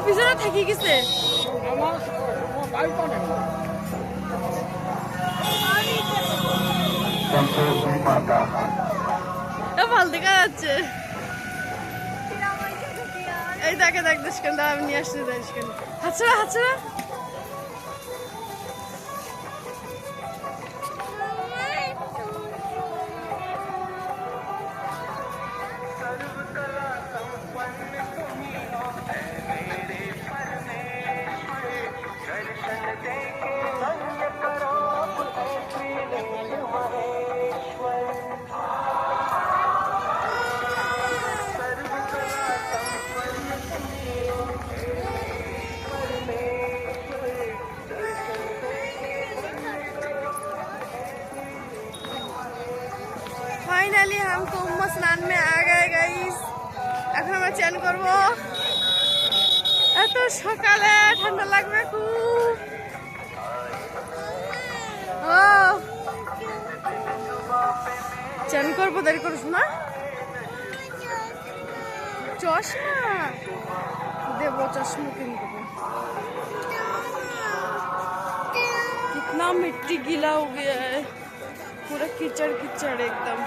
পিছনে থাকি গেছে ভাল দেখা যাচ্ছে এই দেখে দেখ দেশকেন আমি নিয়ে আসতে দেশকেন হাতছড়া হাতছড়া फाइनली हम कुंभ स्नान में आ गए गाइस এখন আমরা চান করব এত সকালে ঠান্ডা লাগবে খুব ও চান করব দেরি করিস না চশমা দেব चश्मा किनको कितना मिट्टी गीला हो गया है पूरा कीचड़ कीचड़ एकदम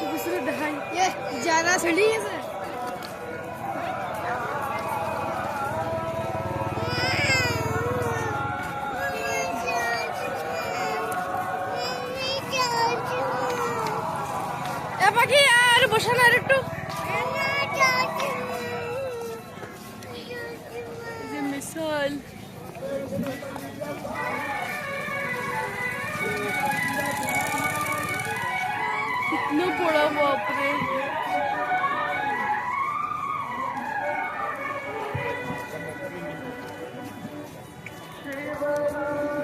दूसरे ढाई ये ज्यादा ठंडी है सर পাখি আর বসে না একটু मिसाल कितना बड़ा बाप रे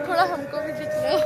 थोड़ा हमको भी दिख लो